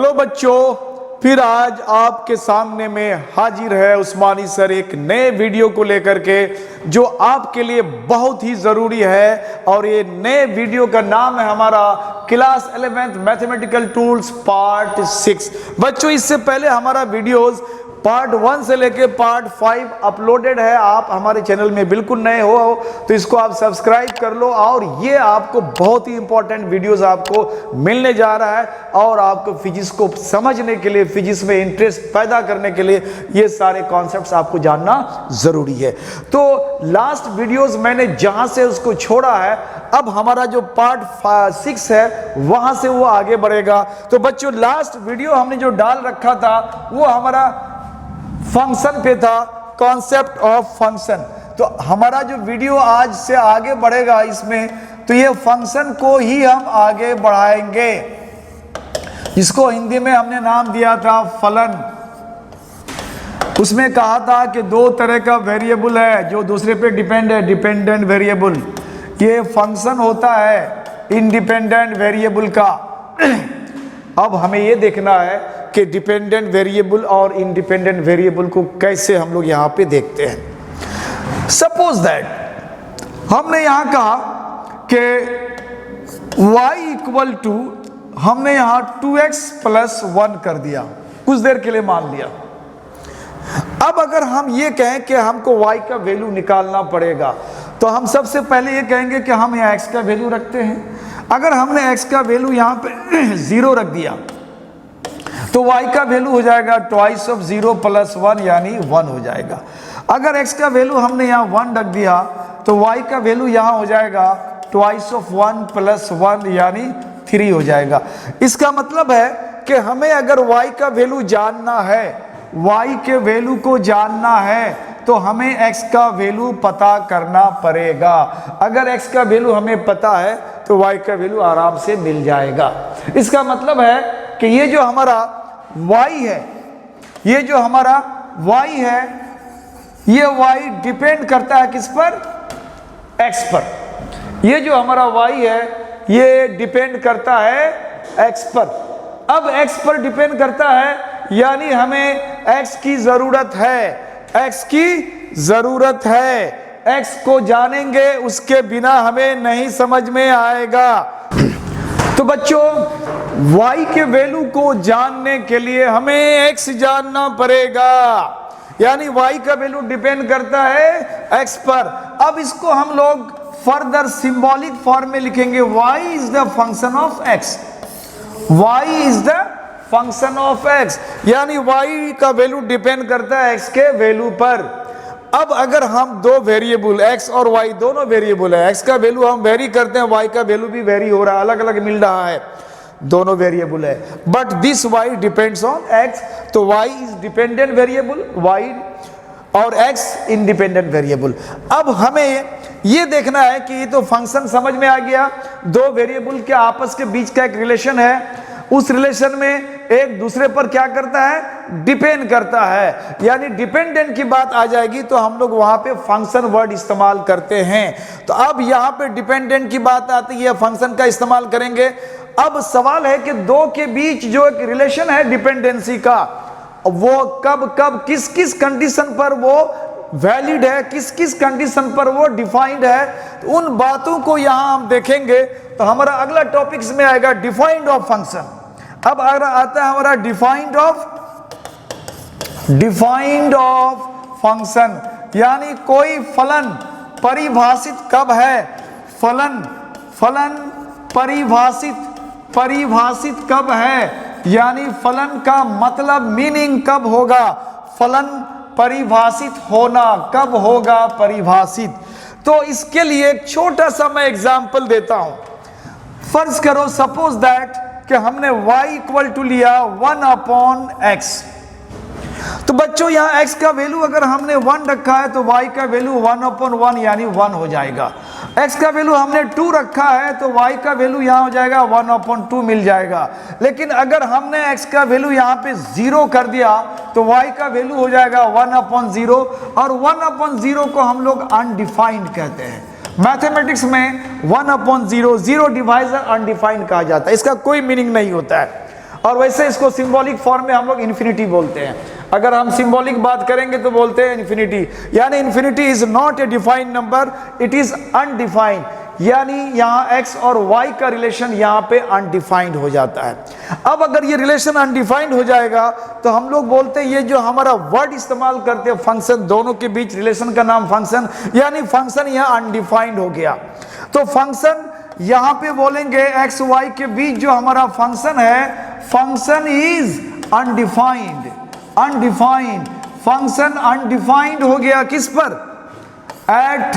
Hello बच्चों, फिर आज आपके सामने में हाजिर है उस्मानी सर एक नए वीडियो को लेकर के जो आपके लिए बहुत ही ज़रूरी है। और ये नए वीडियो का नाम है हमारा class 11th mathematical tools part 6। बच्चों, इससे पहले हमारा वीडियोस पार्ट 1 से लेके पार्ट 5 अपलोडेड है। आप हमारे चैनल में बिल्कुल नए हो तो इसको आप सब्सक्राइब कर लो। और ये आपको बहुत ही इंपॉर्टेंट वीडियोस आपको मिलने जा रहा है और आपको फिजिक्स को समझने के लिए, फिजिक्स में इंटरेस्ट पैदा करने के लिए ये सारे कॉन्सेप्ट्स आपको जानना जरूरी है। तो लास्ट वीडियोस मैंने जहां से उसको छोड़ा है, अब हमारा जो पार्ट 6 है वहां से वो आगे बढ़ेगा। तो बच्चों, लास्ट वीडियो हमने जो डाल रखा था वो हमारा फंक्शन पे था, कॉन्सेप्ट ऑफ फंक्शन। तो हमारा जो वीडियो आज से आगे बढ़ेगा इसमें, तो ये फंक्शन को ही हम आगे बढ़ाएंगे। इसको हिंदी में हमने नाम दिया था फलन। उसमें कहा था कि दो तरह का वेरिएबल है जो दूसरे पे डिपेंड है, डिपेंडेंट वेरिएबल। ये फंक्शन होता है इंडिपेंडेंट वेरिएबल का। अब हमें ये देखना है कि डिपेंडेंट वेरिएबल और इंडिपेंडेंट वेरिएबल को कैसे हम लोग यहाँ पे देखते हैं। सपोज दैट हमने यहाँ कहा कि y इक्वल टू, हमने यहाँ 2x + 1 कर दिया, कुछ देर के लिए मान लिया। अब अगर हम ये कहें कि हमको y का वैल्यू निकालना पड़ेगा, तो हम सबसे पहले ये कहेंगे कि हम यहाँ x का वैल्यू रखते हैं। अगर हमने x का वैल्यू यहाँ पे 0 रख दिया तो y का वैल्यू हो जाएगा 2 of 0 + 1 यानी 1 हो जाएगा। अगर x का वैल्यू हमने यहाँ 1 रख दिया तो y का वैल्यू यहाँ हो जाएगा 2 of 1 + 1 यानी 3 हो जाएगा। इसका मतलब है कि हमें अगर y का वैल्यू जानना है, y के वैल्यू को जानना है, तो हमें x का वैल्यू पता करना पड़ेगा। अगर x का वैल्यू हमें पता है तो y का वैल्यू आराम से मिल जाएगा। इसका मतलब है कि ये जो हमारा y है, ये जो हमारा y है, ये y डिपेंड करता है किस पर? x पर। ये जो हमारा y है ये डिपेंड करता है x पर। अब x पर डिपेंड करता है यानी हमें x की जरूरत है, x की जरूरत है। x को जानेंगे, उसके बिना हमें नहीं समझ में आएगा। तो बच्चों, y के वैल्यू को जानने के लिए हमें x जानना पड़ेगा, यानी y का वैल्यू डिपेंड करता है x पर। अब इसको हम लोग फर्दर सिंबॉलिक फॉर्म में लिखेंगे, y is the function of x, y is the function of x, यानी y का वैल्यू डिपेंड करता है x के वैल्यू पर। अब अगर हम दो वेरिएबल x और y दोनों वेरिएबल है, x का वैल्यू हम वेरी करते हैं, y का वैल्यू भी वेरी हो रहा है, अलग अलग मिल रहा है, दोनों वेरिएबल है, but this y depends on x। तो y is dependent variable, y और x इंडिपेंडेंट वेरिएबल। अब हमें ये देखना है कि ये तो फंक्शन समझ में आ गया, दो वेरिएबल के आपस के बीच का एक रिलेशन है, उस रिलेशन में एक दूसरे पर क्या करता है? डिपेंड करता है। यानी डिपेंडेंट की बात आ जाएगी तो हम लोग वहां पे फंक्शन वर्ड इस्तेमाल करते हैं। तो अब यहाँ पे डिपेंडेंट की बात आती है, फंक्शन का इस्तेमाल करेंगे। अब सवाल है कि दो के बीच जो एक रिलेशन है डिपेंडेंसी का, वो कब कब किस किस कंडीशन पर वो वैलिड है, किस किस कंडीशन पर वो डिफाइंड है, तो उन बातों को यहां हम देखेंगे। तो हमारा अगला टॉपिक्स में आएगा डिफाइंड ऑफ फंक्शन। अब अगर आता है हमारा डिफाइंड ऑफ फंक्शन, यानी कोई फलन परिभाषित कब है? फलन परिभाषित कब है, यानी फलन का मतलब मीनिंग कब होगा? फलन परिभाषित होना कब होगा? परिभाषित। तो इसके लिए एक छोटा सा मैं एग्जांपल देता हूं। फर्ज करो, सपोज दैट कि हमने y इक्वल टू लिया 1/x। तो बच्चों, यहाँ x का वैल्यू अगर हमने 1 रखा है तो y का वैल्यू 1/1 यानी 1 हो जाएगा। x का वैल्यू हमने 2 रखा है तो y का वैल्यू यहाँ हो जाएगा 1/2 मिल जाएगा। लेकिन अगर हमने x का वैल्यू यहाँ पे 0 कर दिया तो y का वैल्यू हो जाएगा 1/0, और 1/0 को हम लोग अनडिफाइंड कहते हैं। मैथमेटिक्स में 1/0 जीरो डिवाइजर अनडिफाइंड कहा जाता है, इसका कोई मीनिंग नहीं होता है। और वैसे इसको सिंबॉलिक फॉर्म में हम लोग इन्फिनिटी बोलते हैं। अगर हम सिंबॉलिक बात करेंगे तो बोलते हैं इन्फिनिटी, यानी infinity is not a defined number, it is undefined, यानी यहाँ x और y का रिलेशन यहाँ पे अनडिफाइंड हो जाता है। अब अगर ये रिलेशन अनडिफाइंड हो जाएगा तो हम लोग बोलते हैं ये जो हमारा वर्ड इस्तेमाल करते हैं फंक्शन, दोनों के बीच रिलेशन का नाम फंक्शन, यानी फंक्शन यहाँ अनडिफाइंड हो गया। तो फंक्शन यहाँ पे बोलेंगे x y के बीच जो हमारा फंक्शन है, function is undefined, undefined, function undefined हो गया किस पर, एट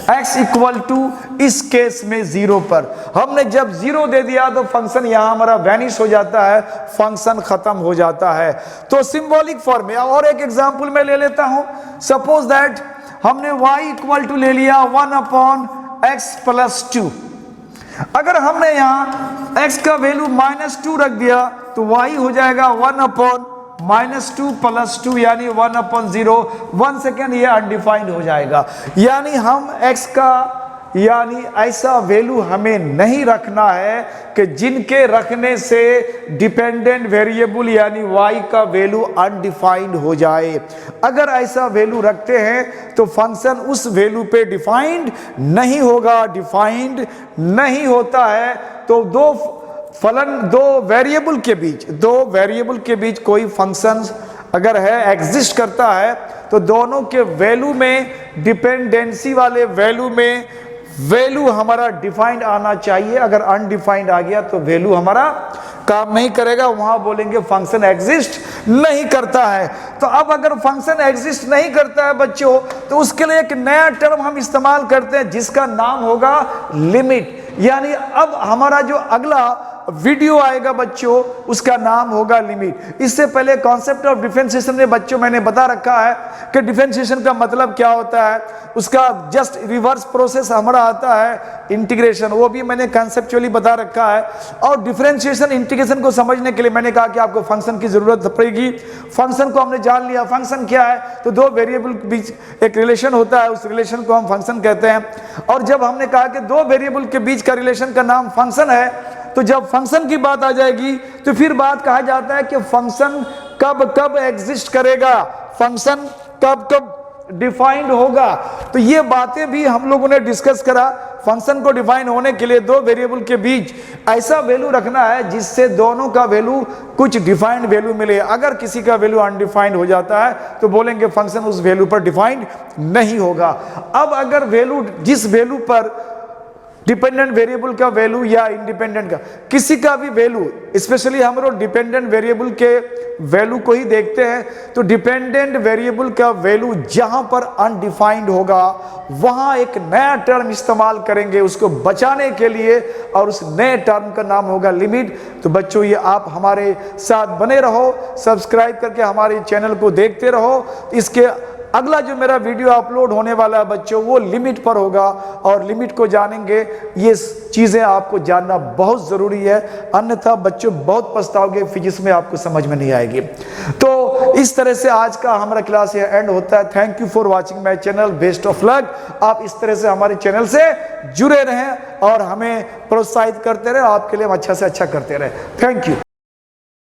x इक्वल टू, इस केस में 0 पर। हमने जब 0 दे दिया तो फंक्शन यहां हमारा वैनिश हो जाता है, फंक्शन खत्म हो जाता है। तो सिंबॉलिक फॉर्म में और एक एग्जांपल मैं ले लेता हूं। सपोज दैट हमने y इक्वल टू ले लिया 1/x प्लस 2। अगर हमने यहां x का वैल्यू -2 रख दिया तो y हो जाएगा 1/-2 प्लस 2, यानी 1/0। 1 सेकेंड ये अनडिफाइंड हो जाएगा। यानी हम x का यानी ऐसा वैल्यू हमें नहीं रखना है कि जिनके रखने से डिपेंडेंट वेरिएबल यानी y का वैल्यू अनडिफाइंड हो जाए। अगर ऐसा वैल्यू रखते हैं तो फंक्शन उस वैल्यू पे डिफाइंड नहीं होगा, डिफाइंड नहीं होता है। तो दो वेरिएबल के बीच कोई फंक्शन अगर है, एग्जिस्ट करता है, तो दोनों के वैल्यू में, डिपेंडेंसी वाले वैल्यू में वैल्यू हमारा डिफाइंड आना चाहिए। अगर अनडिफाइंड आ गया तो वैल्यू हमारा काम नहीं करेगा, वहां बोलेंगे फंक्शन एग्जिस्ट नहीं करता है। तो अब अगर फंक्शन एग्जिस्ट नहीं करता है बच्चों, तो उसके लिए एक नया टर्म हम इस्तेमाल करते हैं जिसका नाम होगा लिमिट। यानी अब हमारा जो अगला वीडियो आएगा बच्चों, उसका नाम होगा लिमिट। इससे पहले कॉन्सेप्ट ऑफ डिफरेंशिएशन में बच्चों मैंने बता रखा है कि डिफरेंशिएशन का मतलब क्या होता है, उसका जस्ट रिवर्स प्रोसेस हमारा आता है इंटीग्रेशन, वो भी मैंने कंसेप्चुअली बता रखा है। और डिफरेंशिएशन इंटीग्रेशन को समझने के लिए मैंने कहा कि आपको फंक्शन की जरूरत पड़ेगी। फंक्शन को हमने जान लिया, फंक्शन क्या है, तो दो वेरिएबल के बीच एक रिलेशन होता है, उस रिलेशन को हम फंक्शन कहते हैं। और जब हमने कहा कि दो वेरिएबल के बीच का रिलेशन का नाम फंक्शन है, तो जब फंक्शन की बात आ जाएगी तो फिर बात कहा जाता है कि फंक्शन कब कब एग्जिस्ट करेगा, फंक्शन कब कब डिफाइंड होगा। तो ये बातें भी हम लोगों ने डिस्कस करा। फंक्शन को डिफाइन होने के लिए दो वेरिएबल के बीच ऐसा वैल्यू रखना है जिससे दोनों का वैल्यू कुछ डिफाइंड वैल्यू मिले। अगर किसी का वैल्यू अनडिफाइंड हो जाता है तो बोलेंगे फंक्शन उस वैल्यू पर डिफाइंड नहीं होगा। अब अगर वैल्यू, जिस वैल्यू पर डिपेंडेंट वेरिएबल का वैल्यू या इंडिपेंडेंट का किसी का भी वैल्यू, स्पेशली हम लोग डिपेंडेंट वेरिएबल के वैल्यू को ही देखते हैं, तो डिपेंडेंट वेरिएबल का वैल्यू जहां पर अनडिफाइंड होगा वहां एक नया टर्म इस्तेमाल करेंगे उसको बचाने के लिए, और उस नए टर्म का नाम होगा लिमिट। तो बच्चों ये आप हमारे साथ बने रहो, सब्सक्राइब करके हमारे चैनल को देखते रहो। इसके अगला जो मेरा वीडियो अपलोड होने वाला है बच्चों, वो लिमिट पर होगा, और लिमिट को जानेंगे। ये चीज़ें आपको जानना बहुत ज़रूरी है, अन्यथा बच्चों बहुत पछताओगे, फिजिक्स में आपको समझ में नहीं आएगी। तो इस तरह से आज का हमारा क्लास ये एंड होता है। Thank you for watching my channel, best of luck. आप इस तरह से हमारे चैनल से जुड़े रहें और हमें प्रोत्साहित करते रहें, आपके लिए हम अच्छा से अच्छा करते रहें। Thank you.